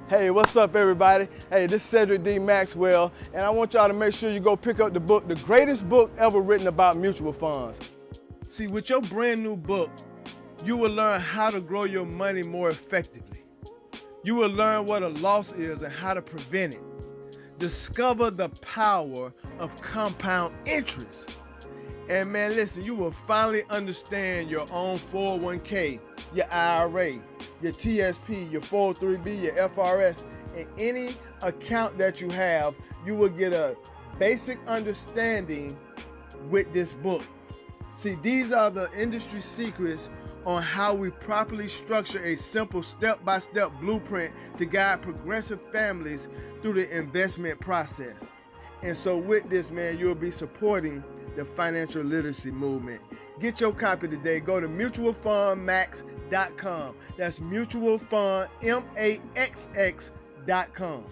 Hey, what's up everybody? Hey, this is Cedric D. Maxwell, and I want y'all to make sure you go pick up the book, the greatest book ever written about mutual funds. See, with your brand new book, you will learn how to grow your money more effectively. You will learn what a loss is and how to prevent it. Discover the power of compound interest. And man, listen, you will finally understand your own 401k, your IRA, your TSP, your 403b, your FRS, and any account that you have. You will get a basic understanding with this book. See, these are the industry secrets on how we properly structure a simple step-by-step blueprint to guide progressive families through the investment process. And so with this, man, you'll be supporting the financial literacy movement. Get your copy today. Go to mutualfundmaxx.com. That's mutualfundmaxx.com.